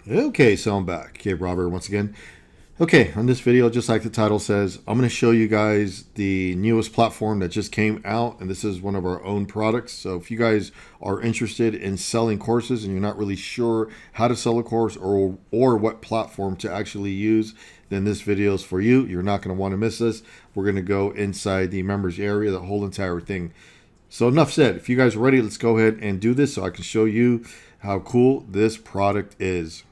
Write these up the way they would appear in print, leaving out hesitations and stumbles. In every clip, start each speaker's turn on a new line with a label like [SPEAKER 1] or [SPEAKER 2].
[SPEAKER 1] Okay, so I'm back. Okay, Robert, once again. Okay, on this video, just like the title says, I'm going to show you guys the newest platform that just came out, and this is one of our own products. So if you guys are interested in selling courses and you're not really sure how to sell a course or what platform to actually use, then this video is for you. You're not going to want to miss this. We're going to go inside the members area, the whole entire thing. So enough said. If you guys are ready, let's go ahead and do this so I can show you how cool this product is.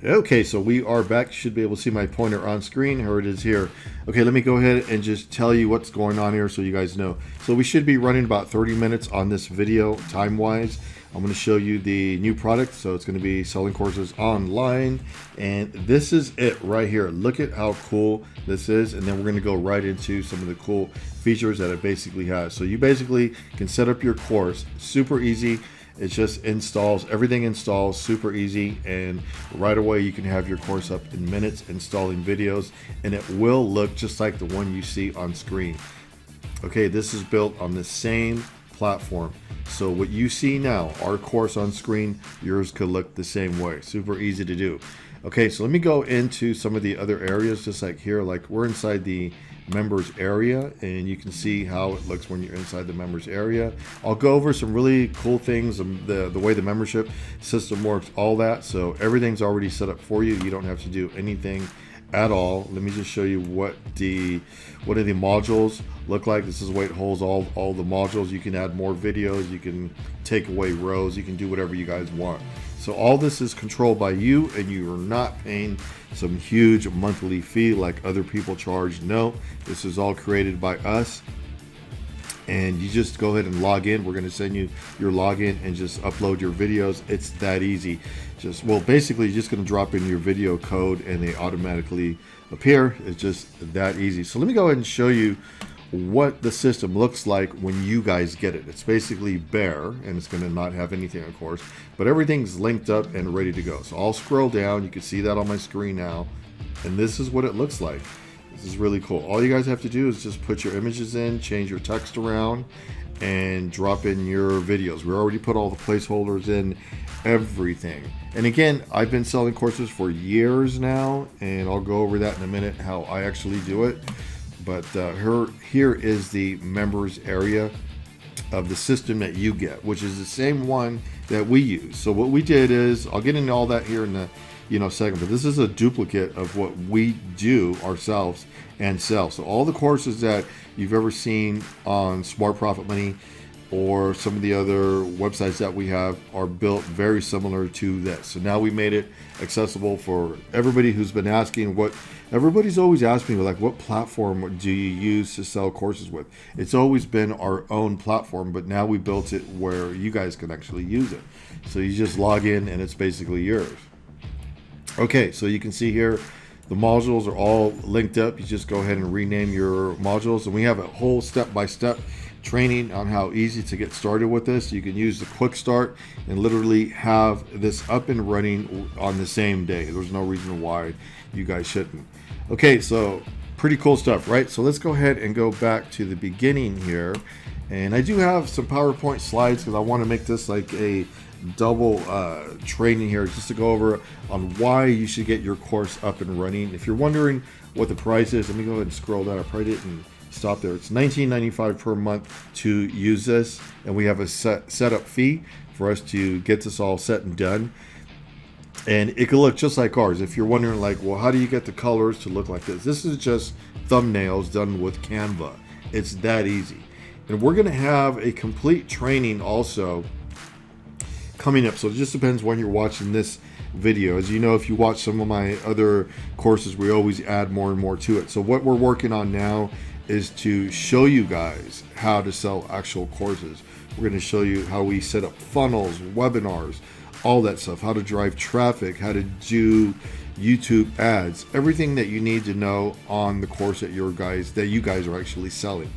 [SPEAKER 1] Okay, so we are back. You should be able to see my pointer on screen. Here it is here. Okay, let me go ahead and just tell you what's going on here so you guys know. So we should be running about 30 minutes on this video time-wise. I'm going to show you the new product. So it's going to be selling courses online. And this is it right here. Look at how cool this is. And then we're going to go right into some of the cool features that it basically has. So you basically can set up your course super easy. It just installs, everything installs super easy, and right away you can have your course up in minutes installing videos, and it will look just like the one you see on screen. Okay, this is built on the same platform. So what you see now, our course on screen, yours could look the same way. Super easy to do. Okay, so let me go into some of the other areas, just like here, like we're inside the members area, and you can see how it looks when you're inside the members area. I'll go over some really cool things, the way the membership system works, all that. So everything's already set up for you. You don't have to do anything at all. Let me just show you what the modules look like. This is the way it holds all the modules. You can add more videos, you can take away rows, you can do whatever you guys want. So all this is controlled by you, and you are not paying some huge monthly fee like other people charge. No, this is all created by us, and you just go ahead and log in. We're going to send you your login and just upload your videos. It's that easy. Basically you're just going to drop in your video code and they automatically appear. It's just that easy. So let me go ahead and show you what the system looks like when you guys get it. It's basically bare, and it's going to not have anything, of course, but everything's linked up and ready to go. So I'll scroll down. You can see that on my screen now, and this is what it looks like. This is really cool. All you guys have to do is just put your images in, change your text around, and drop in your videos. We already put all the placeholders in, everything. And again, I've been selling courses for years now, and I'll go over that in a minute, how I actually do it. But here is the members area of the system that you get, which is the same one that we use. So what we did is, I'll get into all that here in the second, but this is a duplicate of what we do ourselves and sell. So all the courses that you've ever seen on Smart Profit Money or some of the other websites that we have are built very similar to this. So now we made it accessible for everybody who's been asking. Everybody's always asking me, like, what platform do you use to sell courses with? It's always been our own platform, but now we built it where you guys can actually use it. So you just log in and it's basically yours. Okay, so you can see here the modules are all linked up. You just go ahead and rename your modules, and we have a whole step-by-step training on how easy to get started with this. You can use the quick start and literally have this up and running on the same day. There's no reason why you guys shouldn't. Okay, so pretty cool stuff, right? So let's go ahead and go back to the beginning here. And I do have some PowerPoint slides because I want to make this like a double training here, just to go over on why you should get your course up and running. If you're wondering what the price is, let me go ahead and scroll down. I probably didn't stop there. It's $19.95 per month to use this, and we have a setup fee for us to get this all set and done. And it can look just like ours. If you're wondering, like, well, how do you get the colors to look like this? This is just thumbnails done with Canva. It's that easy. And we're going to have a complete training also coming up. So it just depends when you're watching this video. As you know, if you watch some of my other courses, we always add more and more to it. So what we're working on now is to show you guys how to sell actual courses. We're going to show you how we set up funnels, webinars, all that stuff, how to drive traffic, how to do YouTube ads, everything that you need to know on the course that you guys are actually selling.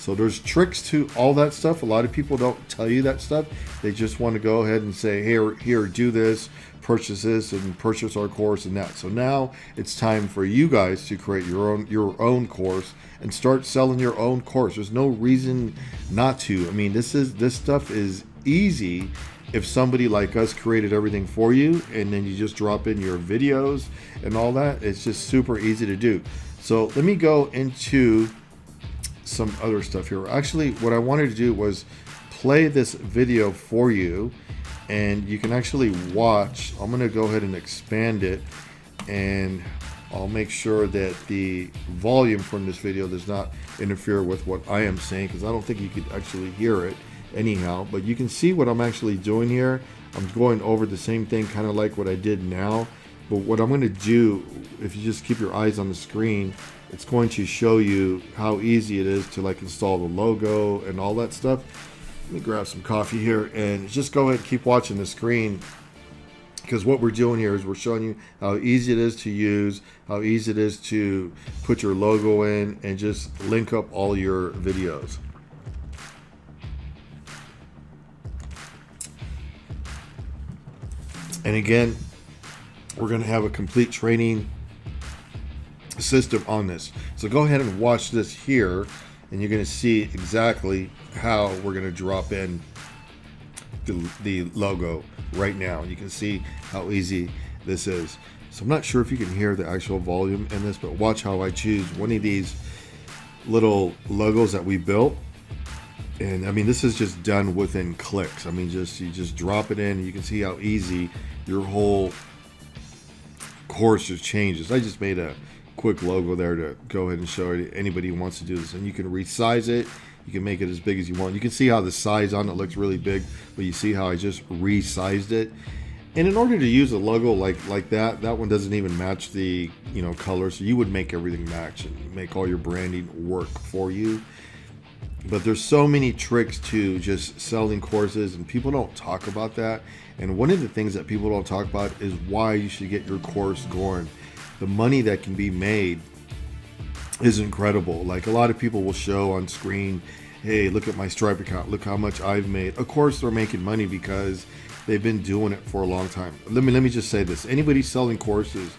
[SPEAKER 1] So there's tricks to all that stuff. A lot of people don't tell you that stuff. They just want to go ahead and say, here, do this, purchase this, and purchase our course and that. So now it's time for you guys to create your own course and start selling your own course. There's no reason not to. I mean, this stuff is easy if somebody like us created everything for you, and then you just drop in your videos and all that. It's just super easy to do. So let me go into some other stuff here. Actually, what I wanted to do was play this video for you, and you can actually watch. I'm going to go ahead and expand it, and I'll make sure that the volume from this video does not interfere with what I am saying, because I don't think you could actually hear it anyhow. But you can see what I'm actually doing here. I'm going over the same thing, kind of like what I did now. But what I'm going to do, if you just keep your eyes on the screen, it's going to show you how easy it is to like install the logo and all that stuff. Let me grab some coffee here and just go ahead and keep watching the screen, because what we're doing here is we're showing you how easy it is to use, how easy it is to put your logo in and just link up all your videos. And again, we're going to have a complete training system on this. So go ahead and watch this here, and you're going to see exactly how we're going to drop in the logo right now. You can see how easy this is. So I'm not sure if you can hear the actual volume in this, but watch how I choose one of these little logos that we built. And I mean, this is just done within clicks. I mean, you just drop it in, and you can see how easy your whole course just changes. I just made a quick logo there to go ahead and show anybody who wants to do this, and you can resize it. You can make it as big as you want. You can see how the size on it looks really big, but you see how I just resized it. And in order to use a logo like that one doesn't even match the color, so you would make everything match and make all your branding work for you. But there's so many tricks to just selling courses, and people don't talk about that. And one of the things that people don't talk about is why you should get your course going. The money that can be made is incredible. Like, a lot of people will show on screen, hey, look at my Stripe account, look how much I've made. Of course they're making money because they've been doing it for a long time. Let me just say this. Anybody selling courses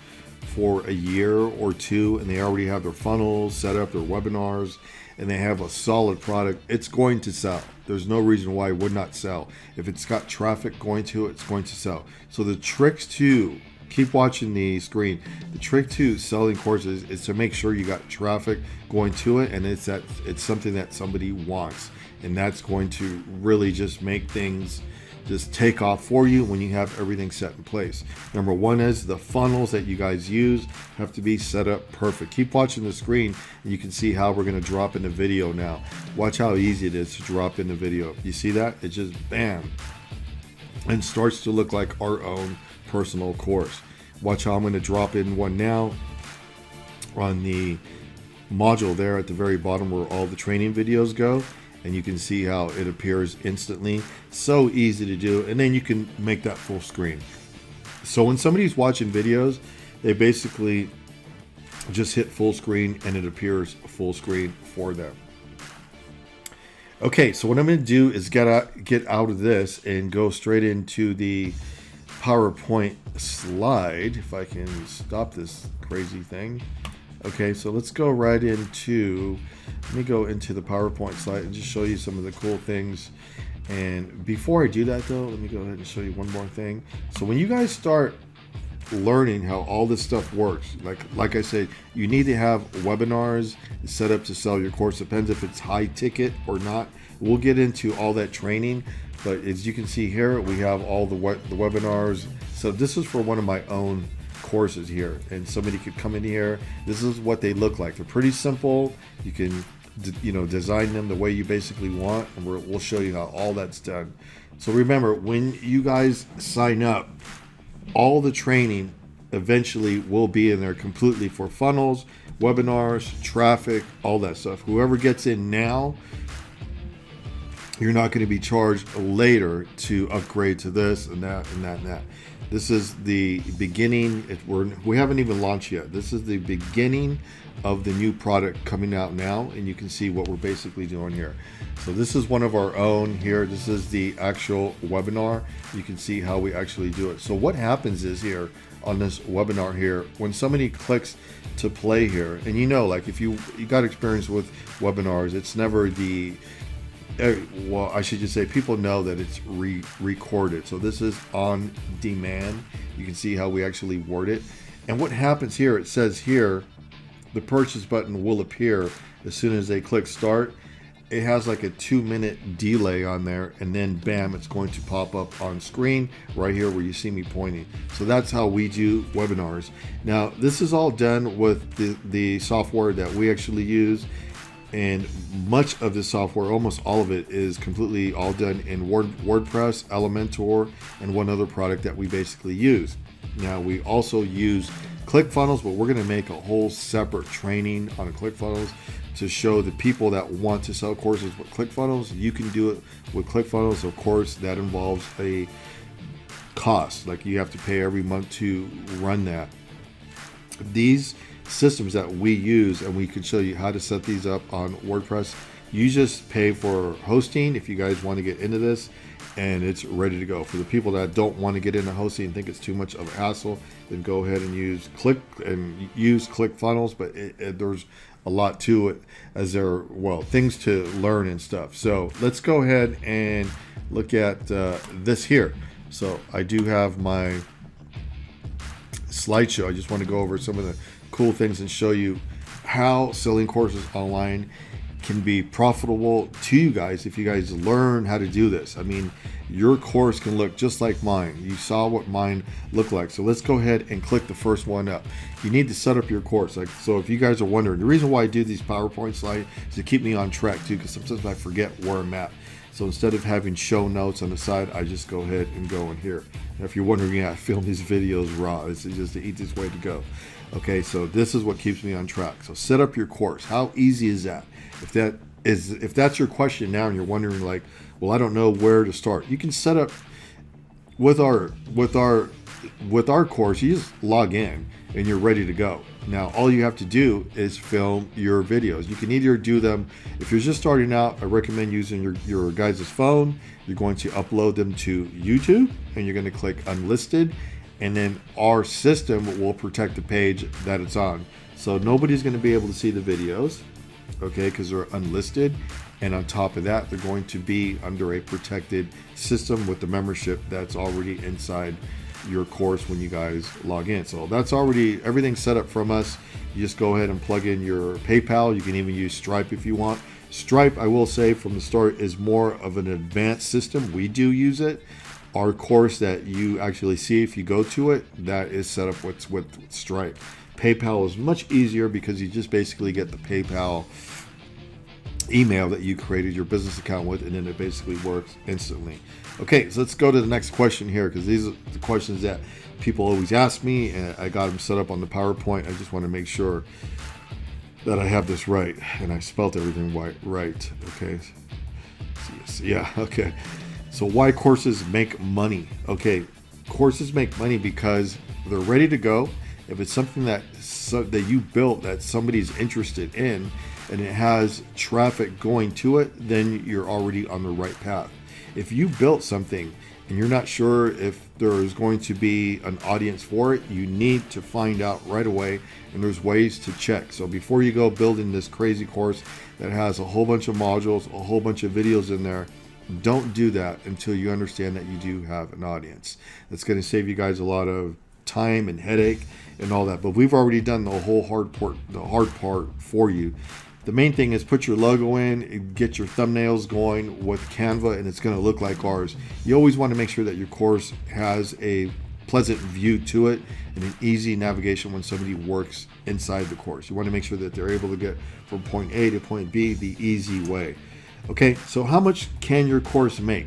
[SPEAKER 1] for a year or two, and they already have their funnels set up, their webinars, and they have a solid product, it's going to sell. There's no reason why it would not sell. If it's got traffic going to it, it's going to sell. So the tricks to, keep watching the screen, the trick to selling courses is to make sure you got traffic going to it, and it's something that somebody wants, and that's going to really just make things just take off for you when you have everything set in place. Number one is the funnels that you guys use have to be set up perfect. Keep watching the screen, and you can see how we're going to drop in the video now. Watch how easy it is to drop in the video. You see that? It just bam, and starts to look like our own personal course. Watch how I'm going to drop in one now on the module there at the very bottom where all the training videos go, and you can see how it appears instantly. So easy to do, and then you can make that full screen. So when somebody's watching videos, they basically just hit full screen and it appears full screen for them. Okay, so what I'm going to do is get out of this and go straight into the PowerPoint slide, if I can stop this crazy thing. Okay, so let's go right into, let me go into the PowerPoint slide and just show you some of the cool things. And before I do that though, let me go ahead and show you one more thing. So when you guys start learning how all this stuff works, like I said, you need to have webinars set up to sell your course. Depends if it's high ticket or not. We'll get into all that training, but as you can see here, we have all the webinars. So this is for one of my own courses here, and somebody could come in here. This is what they look like. They're pretty simple. You can design them the way you basically want, and we'll show you how all that's done. So remember, when you guys sign up, all the training eventually will be in there completely for funnels, webinars, traffic, all that stuff. Whoever gets in now, you're not going to be charged later to upgrade to this and that and that and that. This is the beginning. We haven't even launched yet. This is the beginning of the new product coming out now, and you can see what we're basically doing here. So this is one of our own here. This is the actual webinar. You can see how we actually do it. So what happens is here on this webinar here, when somebody clicks to play here, and like if you got experience with webinars, it's never the well, I should just say people know that it's recorded. So this is on demand. You can see how we actually word it. And what happens here, it says here, the purchase button will appear as soon as they click start. It has like a 2-minute delay on there, and then bam, it's going to pop up on screen right here where you see me pointing. So that's how we do webinars. Now, this is all done with the software that we actually use. And much of the software, almost all of it, is completely all done in WordPress, Elementor, and one other product that we basically use. Now, we also use ClickFunnels, but we're going to make a whole separate training on ClickFunnels to show the people that want to sell courses with ClickFunnels. You can do it with ClickFunnels. Of course, that involves a cost. Like you have to pay every month to run that. These systems that we use, and we can show you how to set these up on WordPress. You just pay for hosting if you guys want to get into this, and it's ready to go. For the people that don't want to get into hosting and think it's too much of a hassle, then go ahead and use ClickFunnels. But there's a lot to it, as there are things to learn and stuff. So let's go ahead and look at this here. So I do have my slideshow. I just want to go over some of the cool things and show you how selling courses online can be profitable to you guys if you guys learn how to do this. I mean, your course can look just like mine. You saw what mine looked like. So let's go ahead and click the first one up. You need to set up your course. So if you guys are wondering, the reason why I do these PowerPoint slides is to keep me on track too, because sometimes I forget where I'm at. So instead of having show notes on the side, I just go ahead and go in here. Now, if you're wondering, I film these videos raw. It's just the easiest way to go. Okay, so this is what keeps me on track. So set up your course. How easy is that? If that's your question now, and you're wondering like, well, I don't know where to start. You can set up with our course. You just log in and you're ready to go. Now, all you have to do is film your videos. You can either do them, if you're just starting out, I recommend using your guys' phone. You're going to upload them to YouTube, and you're going to click unlisted, and then our system will protect the page that it's on. So nobody's going to be able to see the videos, okay, because they're unlisted. And on top of that, they're going to be under a protected system with the membership that's already inside your course when you guys log in. So that's already everything set up from us. You just go ahead and plug in your PayPal. You can even use Stripe if you want. Stripe, I will say from the start, is more of an advanced system. We do use it. Our course that you actually see, if you go to it, that is set up with Stripe. PayPal is much easier because you just basically get the PayPal email that you created your business account with, and then it basically works instantly. Okay, so let's go to the next question here, because these are the questions that people always ask me, and I got them set up on the PowerPoint. I just want to make sure that I have this right, and I spelt everything right. Okay, yeah, okay. So why courses make money? Okay, courses make money because they're ready to go. If it's something that you built that somebody's interested in, and it has traffic going to it, then you're already on the right path. If you built something and you're not sure if there is going to be an audience for it, you need to find out right away, and there's ways to check. So before you go building this crazy course that has a whole bunch of modules, a whole bunch of videos in there, don't do that until you understand that you do have an audience. That's going to save you guys a lot of time and headache and all that. But we've already done the whole hard part for you. The main thing is put your logo in, get your thumbnails going with Canva, and it's going to look like ours. You always want to make sure that your course has a pleasant view to it and an easy navigation when somebody works inside the course. You want to make sure that they're able to get from point A to point B the easy way. Okay, so how much can your course make?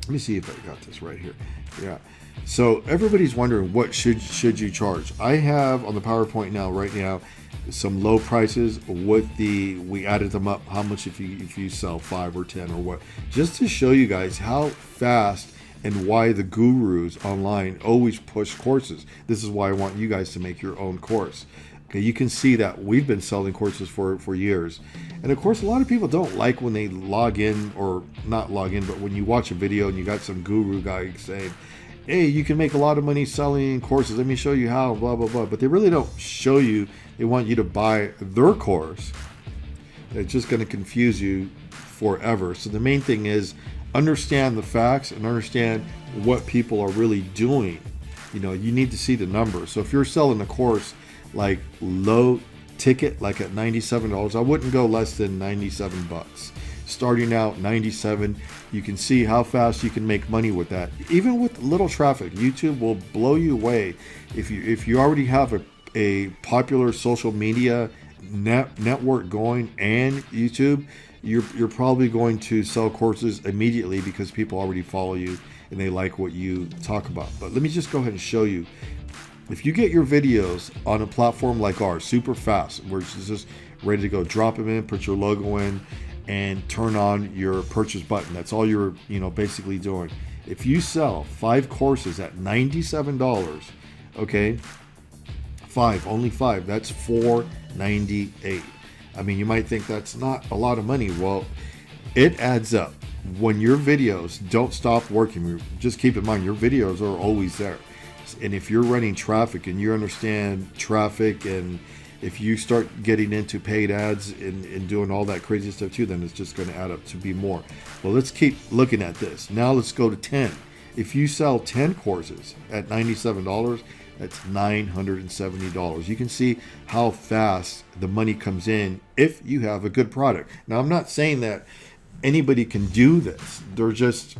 [SPEAKER 1] Let me see if I got this right here. Yeah. So everybody's wondering, what should you charge? I have on the PowerPoint right now some low prices with we added them up, how much if you sell 5 or 10 or what, just to show you guys how fast and why the gurus online always push courses. This is why I want you guys to make your own course. Okay, you can see that we've been selling courses for years. And of course, a lot of people don't like when they log in, or not log in, but when you watch a video and you got some guru guy saying, hey, you can make a lot of money selling courses. Let me show you how, blah, blah, blah. But they really don't show you. They want you to buy their course. It's just going to confuse you forever. So the main thing is understand the facts and understand what people are really doing. You know, you need to see the numbers. So if you're selling a course like low ticket, like at $97, I wouldn't go less than 97 bucks. Starting out 97, you can see how fast you can make money with that. Even with little traffic, YouTube will blow you away. If you already have a popular social media network going and YouTube, you're probably going to sell courses immediately because people already follow you and they like what you talk about. But let me just go ahead and show you. If you get your videos on a platform like ours, super fast, where it's just ready to go, drop them in, put your logo in, and turn on your purchase button. That's all you're, basically doing. If you sell 5 courses at $97, okay, only 5, that's $498. I mean, you might think that's not a lot of money. Well, it adds up. When your videos don't stop working, just keep in mind, your videos are always there. And if you're running traffic and you understand traffic, and if you start getting into paid ads and doing all that crazy stuff too, then it's just going to add up to be more. Well, let's keep looking at this. Now let's go to 10. If you sell 10 courses at $97, that's $970. You can see how fast the money comes in if you have a good product. Now, I'm not saying that anybody can do this. They're just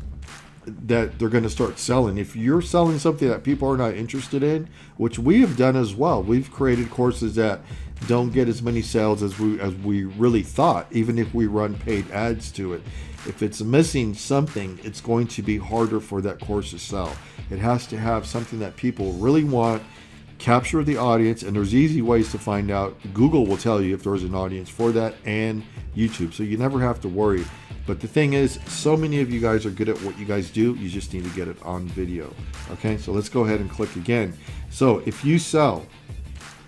[SPEAKER 1] that they're going to start selling. If you're selling something that people are not interested in, which we have done as well, we've created courses that don't get as many sales as we really thought, even if we run paid ads to it. If it's missing something, it's going to be harder for that course to sell. It has to have something that people really want, capture the audience, and there's easy ways to find out. Google will tell you if there's an audience for that, and YouTube, so you never have to worry. But the thing is, so many of you guys are good at what you guys do. You just need to get it on video. Okay, so let's go ahead and click again. So if you sell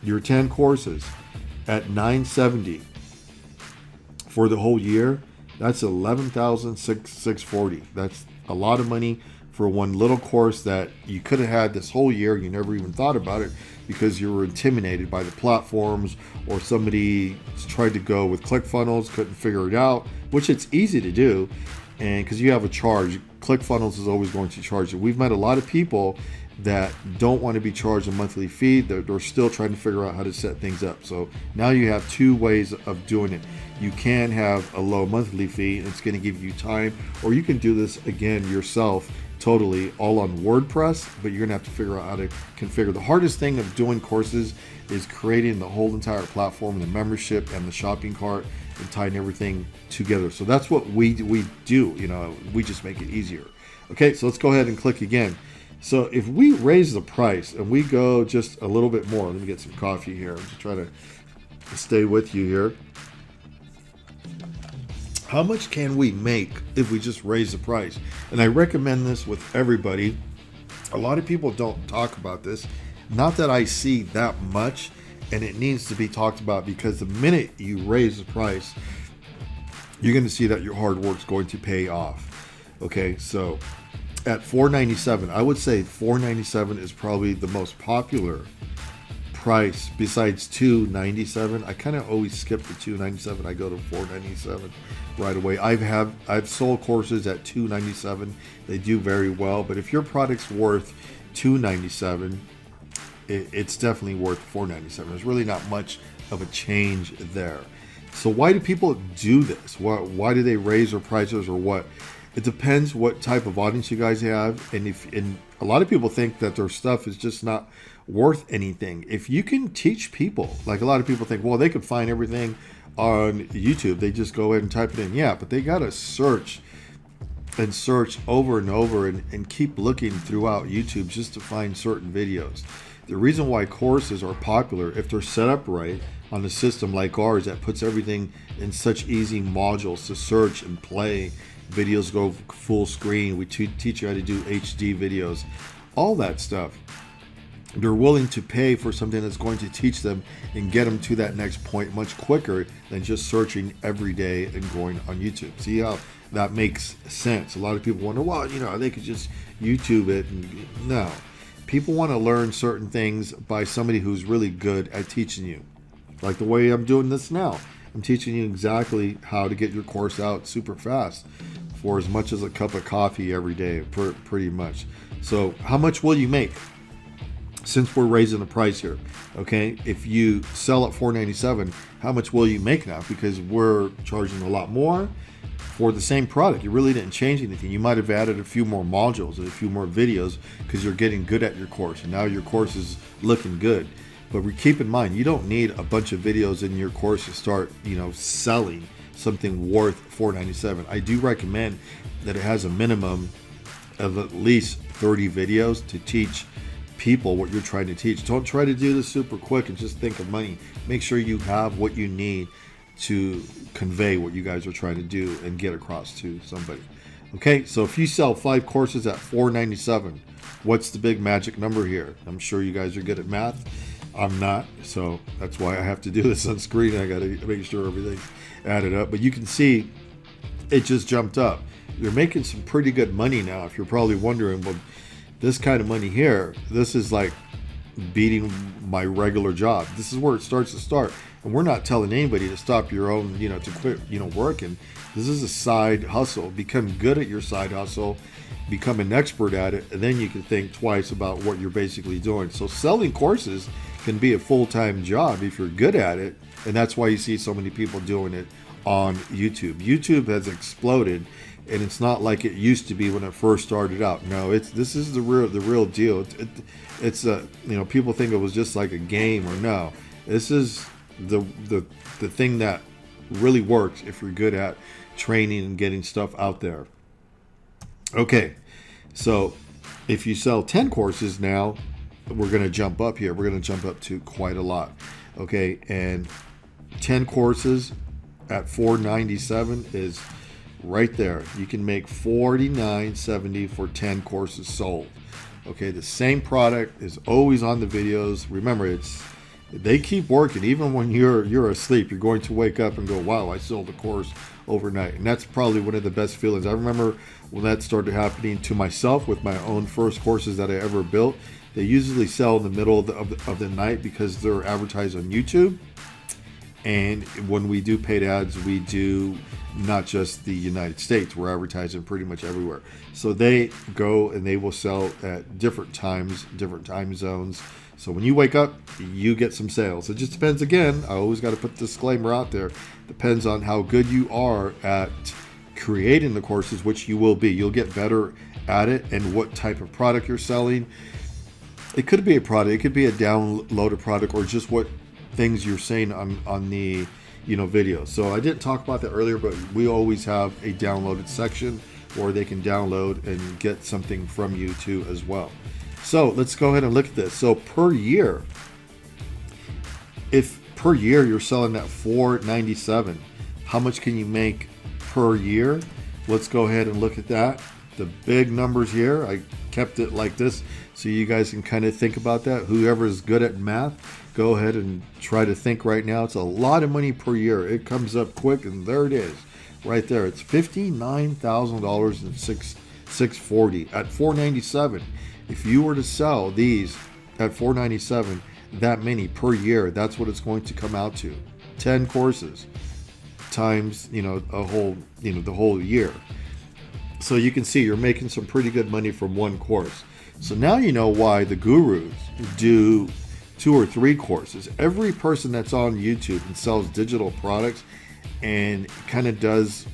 [SPEAKER 1] your 10 courses at $970 for the whole year, that's $11,640. That's a lot of money for one little course that you could have had this whole year. You never even thought about it because you were intimidated by the platforms, or somebody tried to go with ClickFunnels, couldn't figure it out, which it's easy to do. And because you have a charge, ClickFunnels is always going to charge you. We've met a lot of people that don't want to be charged a monthly fee. They're still trying to figure out how to set things up. So now you have 2 ways of doing it. You can have a low monthly fee, and it's going to give you time, or you can do this again yourself, totally all on WordPress, but you're gonna have to figure out how to configure. The hardest thing of doing courses is creating the whole entire platform, the membership and the shopping cart, and tying everything together. So that's what we do. We just make it easier. Okay, so let's go ahead and click again. So if we raise the price and we go just a little bit more, let me get some coffee here. I'm just trying to stay with you here. How much can we make if we just raise the price? And I recommend this with everybody. A lot of people don't talk about this. Not that I see that much, and it needs to be talked about, because the minute you raise the price, you're going to see that your hard work's going to pay off. Okay, so at $497, I would say $497 is probably the most popular price besides $297. I kind of always skip the $297. I go to $497 right away. I've sold courses at $297. They do very well, but if your product's worth $297, it's definitely worth $497. There's really not much of a change there. So why do people do this? Why do they raise their prices, or what? It depends what type of audience you guys have, and a lot of people think that their stuff is just not worth anything. If you can teach people, like a lot of people think, well, they could find everything on YouTube. They just go ahead and type it in. Yeah, but they gotta search and search over and over and keep looking throughout YouTube just to find certain videos. The reason why courses are popular, if they're set up right, on a system like ours that puts everything in such easy modules to search and play. Videos go full screen. We teach you how to do HD videos, all that stuff. They're willing to pay for something that's going to teach them and get them to that next point much quicker than just searching every day and going on YouTube. See how that makes sense? A lot of people wonder, well, they could just YouTube it. No. People want to learn certain things by somebody who's really good at teaching you. Like the way I'm doing this now. I'm teaching you exactly how to get your course out super fast for as much as a cup of coffee every day, pretty much. So how much will you make? Since we're raising the price here, okay, if you sell at $4.97, how much will you make now? Because we're charging a lot more for the same product. You really didn't change anything. You might have added a few more modules and a few more videos because you're getting good at your course, and now your course is looking good. But keep in mind, you don't need a bunch of videos in your course to start, selling something worth $4.97. I do recommend that it has a minimum of at least 30 videos to teach people what you're trying to teach. Don't try to do this super quick and just think of money. Make sure you have what you need to convey what you guys are trying to do and get across to somebody. Okay, so if you sell 5 courses at $4.97, what's the big magic number here? I'm sure you guys are good at math. I'm not, so that's why I have to do this on screen. I got to make sure everything's added up. But you can see it just jumped up. You're making some pretty good money now. If you're probably wondering, well, this kind of money here, this is like beating my regular job. This is where it starts to start. And we're not telling anybody to stop your own, to quit, working. This is a side hustle. Become good at your side hustle, become an expert at it, and then you can think twice about what you're basically doing. So selling courses can be a full-time job if you're good at it. And that's why you see so many people doing it on YouTube. YouTube has exploded. And it's not like it used to be when it first started out. No, this is the real deal. It's people think it was just like a game, or no. This is the thing that really works if you're good at training and getting stuff out there. Okay, so if you sell 10 courses now, we're going to jump up here. We're going to jump up to quite a lot. Okay, and 10 courses at $4.97 is right there. You can make $49.70 for 10 courses sold. Okay, the same product is always on the videos. Remember, they keep working even when you're asleep. You're going to wake up and go, wow, I sold a course overnight. And that's probably one of the best feelings. I remember when that started happening to myself with my own first courses that I ever built. They usually sell in the middle of the night because they're advertised on YouTube. And when we do paid ads, we do not just the United States. We're advertising pretty much everywhere. So they go and they will sell at different times, different time zones. So when you wake up, you get some sales. It just depends. Again, I always got to put the disclaimer out there. Depends on how good you are at creating the courses, which you will be. You'll get better at it, and what type of product you're selling. It could be a product. It could be a downloaded product, or just what things you're saying on the video. So I didn't talk about that earlier, but we always have a downloaded section where they can download and get something from you too as well. So let's go ahead and look at this. So per year, if per year you're selling at $4.97, how much can you make per year? Let's go ahead and look at that. The big numbers here, I kept it like this so you guys can kind of think about that. Whoever is good at math, go ahead and try to think right now. It's a lot of money per year. It comes up quick, and there it is right there. It's $59,000 and $640 at $4.97. If you were to sell these at $4.97, that many per year, that's what it's going to come out to. 10 courses times the whole year. So you can see you're making some pretty good money from one course. So now you know why the gurus do 2 or 3 courses. Every person that's on YouTube and sells digital products and kind of does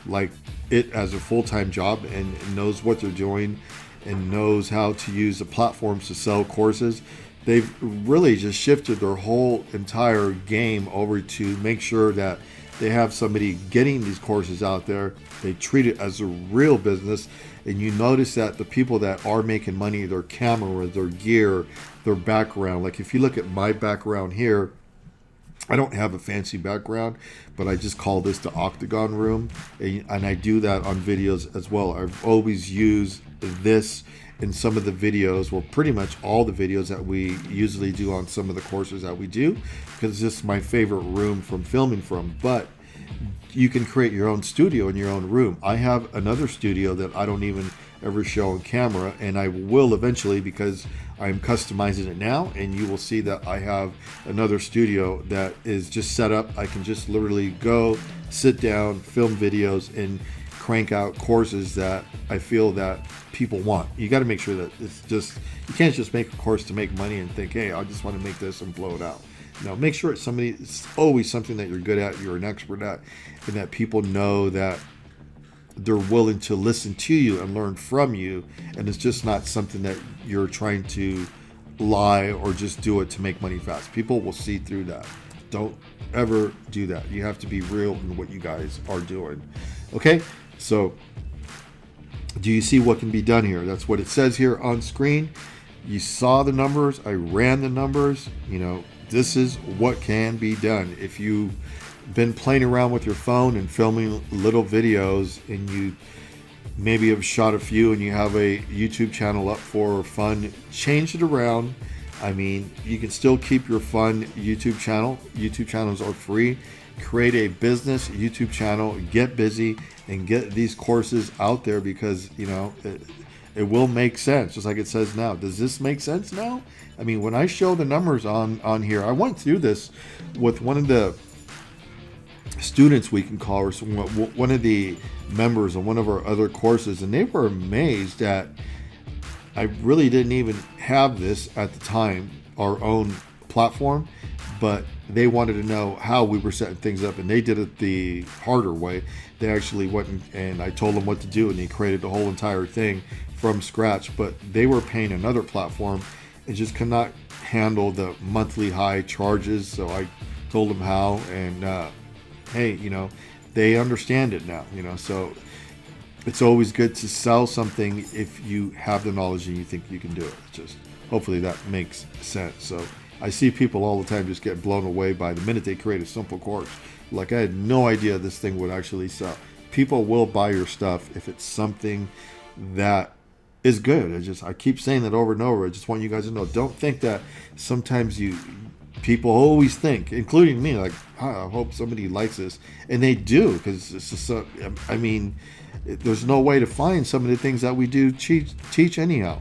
[SPEAKER 1] like it as a full-time job and knows what they're doing and knows how to use the platforms to sell courses, they've really just shifted their whole entire game over to make sure that they have somebody getting these courses out there. They treat it as a real business. And you notice that the people that are making money, their camera, their gear, their background. Like if you look at my background here, I don't have a fancy background, but I just call this the octagon room, and I do that on videos as well. I've always used this in some of the videos, well, pretty much all the videos that we usually do on some of the courses that we do, because this is my favorite room from filming from. But you can create your own studio in your own room. I have another studio that I don't even ever show on camera, and I will eventually, because I'm customizing it now, and you will see that I have another studio that is just set up. I can just literally go, sit down, film videos, and crank out courses that I feel that people want. You got to make sure that it's just, you can't just make a course to make money and think, hey, I just want to make this and blow it out. No, make sure it's always something that you're good at, you're an expert at, and that people know that they're willing to listen to you and learn from you, and it's just not something that you're trying to lie or just do it to make money fast. People will see through that. Don't ever do that. You have to be real in what you guys are doing. Okay, so do you see what can be done here? That's what it says here on screen. You saw the numbers. I ran the numbers. You know, this is what can be done. If you've been playing around with your phone and filming little videos, and you maybe have shot a few and you have a YouTube channel up for fun, change it around. I mean, you can still keep your fun YouTube channel. YouTube channels are free. Create a business YouTube channel, get busy, and get these courses out there, because, you know, it will make sense, just like it says now. Does this make sense now? I mean, when I show the numbers on here, I went through this with one of the students, we can call her, one of the members of one of our other courses, and they were amazed that I really didn't even have this at the time, our own platform, but they wanted to know how we were setting things up, and they did it the harder way. They actually went and I told them what to do, and they created the whole entire thing from scratch. But they were paying another platform and just could not handle the monthly high charges, so I told them how, and hey, you know, they understand it now, you know. So it's always good to sell something if you have the knowledge and you think you can do it. Just hopefully that makes sense. So I see people all the time just get blown away by the minute they create a simple course. Like, I had no idea this thing would actually sell. People will buy your stuff if it's something that is good. I keep saying that over and over. I just want you guys to know, don't think that sometimes people always think, including me, like, I hope somebody likes this, and they do, because it's just I mean, there's no way to find some of the things that we do teach anyhow.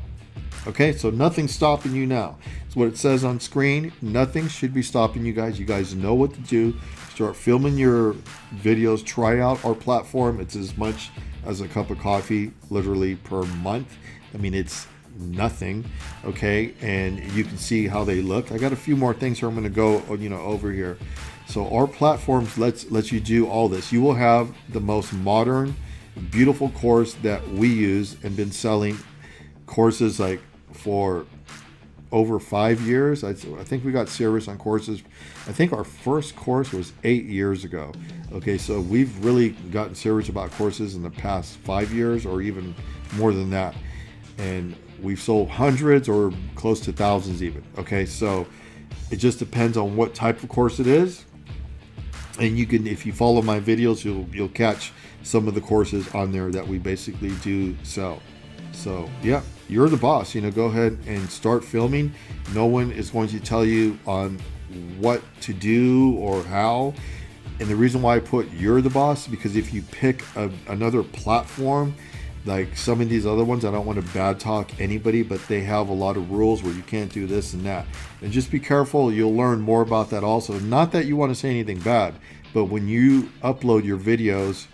[SPEAKER 1] Okay, so nothing's stopping you now. It's what it says on screen. Nothing should be stopping you guys. You guys know what to do. Start filming your videos. Try out our platform. It's as much as a cup of coffee, literally, per month. I mean, it's nothing. Okay, and you can see how they look. I got a few more things here I'm going to go, you know, over here. So our platforms lets you do all this. You will have the most modern, beautiful course that we use, and been selling courses like for over 5 years. I think we got serious on courses. I think our first course was 8 years ago. Okay, so we've really gotten serious about courses in the past 5 years, or even more than that. And we've sold hundreds or close to thousands even. Okay, so it just depends on what type of course it is. And you can, if you follow my videos, you'll catch some of the courses on there that we basically do sell. So yeah, you're the boss. You know, go ahead and start filming. No one is going to tell you on what to do or how. And the reason why I put you're the boss, because if you pick another platform, like some of these other ones, I don't want to bad talk anybody, but they have a lot of rules where you can't do this and that. And just be careful. You'll learn more about that also. Not that you want to say anything bad, but when you upload your videos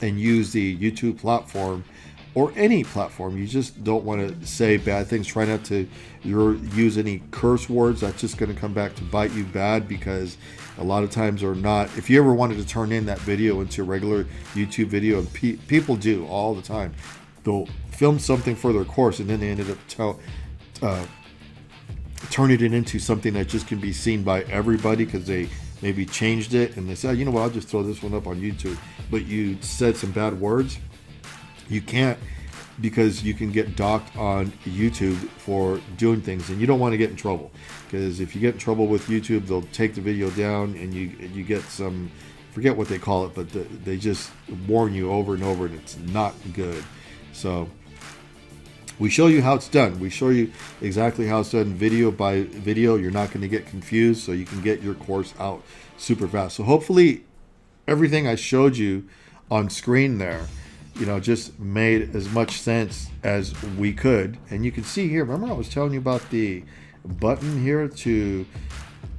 [SPEAKER 1] and use the YouTube platform, or any platform, you just don't want to say bad things. Try not to use any curse words. That's just going to come back to bite you bad, because a lot of times are not. If you ever wanted to turn in that video into a regular YouTube video, and people do all the time, they'll film something for their course, and then they ended up turning it into something that just can be seen by everybody, because they maybe changed it, and they said, you know what, I'll just throw this one up on YouTube. But you said some bad words. You can't because you can get docked on YouTube for doing things, and you don't want to get in trouble, because if you get in trouble with YouTube, they'll take the video down, and you get some, forget what they call it, but they just warn you over and over, and it's not good. So we show you how it's done. We show you exactly how it's done video by video. You're not going to get confused, so you can get your course out super fast. So hopefully everything I showed you on screen there, just made as much sense as we could. And you can see here, remember I was telling you about the button here to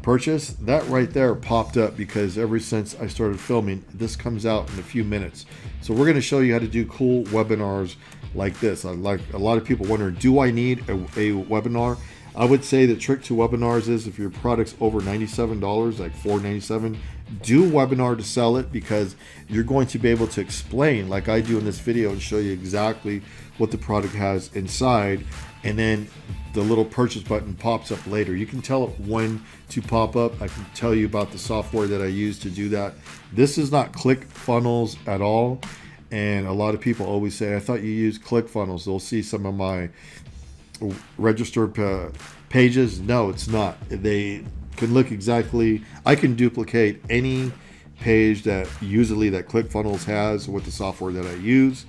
[SPEAKER 1] purchase? That right there popped up because ever since I started filming, this comes out in a few minutes. So we're going to show you how to do cool webinars like this. Like a lot of people wonder, do I need a webinar? I would say the trick to webinars is if your product's over $97, like $4.97, do a webinar to sell it, because you're going to be able to explain, like I do in this video, and show you exactly what the product has inside, and then the little purchase button pops up later. You can tell it when to pop up. I can tell you about the software that I use to do that. This is not ClickFunnels at all, and a lot of people always say, I thought you used ClickFunnels. They'll see some of my registered pages. No, it's not. They can look exactly, I can duplicate any page that usually that ClickFunnels has with the software that I use,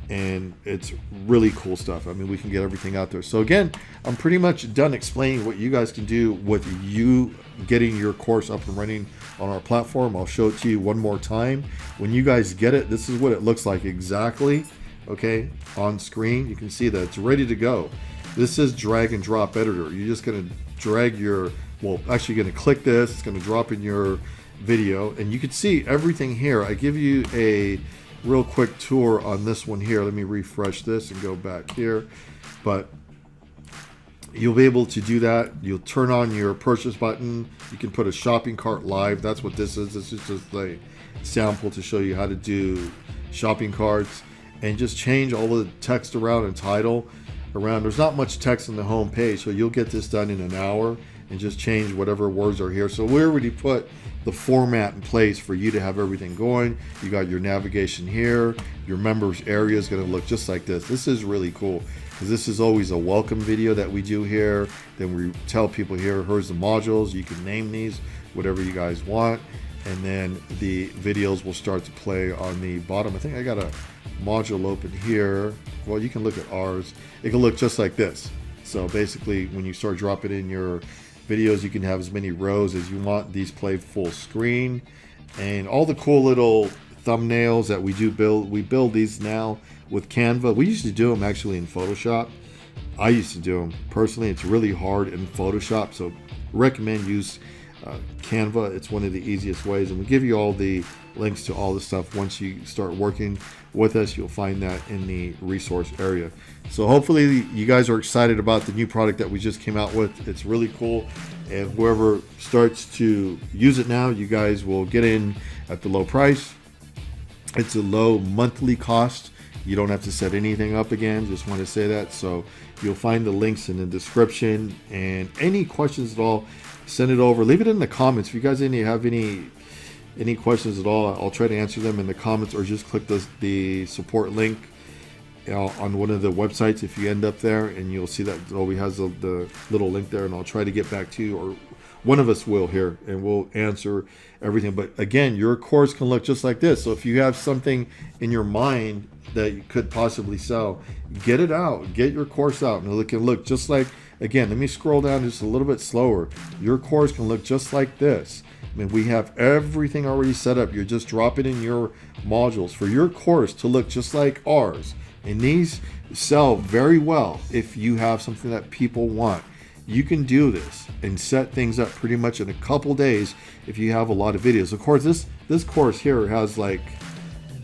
[SPEAKER 1] and it's really cool stuff. I mean, we can get everything out there. So again, I'm pretty much done explaining what you guys can do with you getting your course up and running on our platform. I'll show it to you one more time. When you guys get it, this is what it looks like exactly, okay, on screen. You can see that it's ready to go. This is drag and drop editor. You're just going to drag your, well, actually going to click this. It's going to drop in your video, and you can see everything here. I give you a real quick tour on this one here. Let me refresh this and go back here. But you'll be able to do that. You'll turn on your purchase button. You can put a shopping cart live. That's what this is. This is just a sample to show you how to do shopping carts, and just change all the text around and title around. There's not much text on the home page, so you'll get this done in an hour, and just change whatever words are here. So we already put the format in place for you to have everything going. You got your navigation here. Your members area is going to look just like this. This is really cool, because this is always a welcome video that we do here. Then we tell people here, here's the modules. You can name these whatever you guys want, and then the videos will start to play on the bottom. I think I got a module open here. Well, you can look at ours. It can look just like this. So basically, when you start dropping in your videos, you can have as many rows as you want. These play full screen, and all the cool little thumbnails that we do build. We build these now with Canva. We used to do them actually in Photoshop. I used to do them personally. It's really hard in Photoshop, so recommend use Canva. It's one of the easiest ways, and we give you all the links to all the stuff. Once you start working with us, you'll find that in the resource area. So hopefully you guys are excited about the new product that we just came out with. It's really cool, and whoever starts to use it now, you guys will get in at the low price. It's a low monthly cost. You don't have to set anything up again. Just want to say that. So you'll find the links in the description, and any questions at all, send it over. Leave it in the comments. If you guys have any questions at all, I'll try to answer them in the comments, or just click the support link on one of the websites if you end up there, and you'll see that it always has the little link there, and I'll try to get back to you, or one of us will here, and we'll answer everything. But again, your course can look just like this. So if you have something in your mind that you could possibly sell, get it out, get your course out, and it can look just like, again, let me scroll down just a little bit slower. Your course can look just like this. I mean, we have everything already set up. You're just dropping in your modules for your course to look just like ours. And these sell very well if you have something that people want. You can do this and set things up pretty much in a couple days if you have a lot of videos. Of course, this course here has like,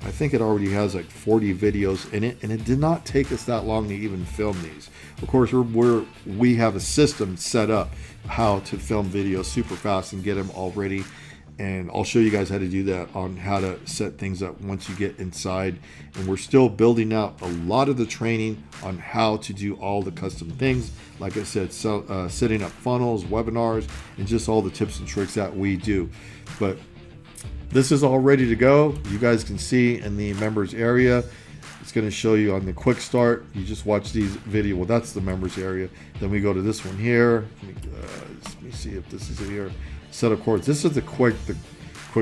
[SPEAKER 1] I think it already has like 40 videos in it, and it did not take us that long to even film these. Of course, we have a system set up how to film videos super fast and get them all ready, and I'll show you guys how to do that, on how to set things up once you get inside. And we're still building out a lot of the training on how to do all the custom things, like I said, so setting up funnels, webinars, and just all the tips and tricks that we do. But this is all ready to go. You guys can see in the members area
[SPEAKER 2] It's going to show you on the quick start. You just watch these video. Well, that's the members area. Then we go to this one here. Let me see if this is it here. Set of chords. This is the quick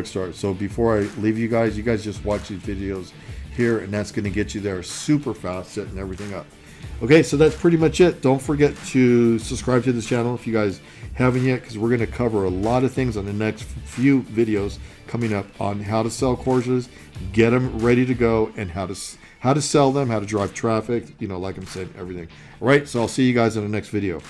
[SPEAKER 2] start. So before I leave you guys just watch these videos here, and that's going to get you there super fast, setting everything up. Okay, so that's pretty much it. Don't forget to subscribe to this channel if you guys haven't yet, because we're going to cover a lot of things on the next few videos coming up on how to sell courses, get them ready to go, and how to sell them, how to drive traffic, you know, like I'm saying, everything. All right, so I'll see you guys in the next video.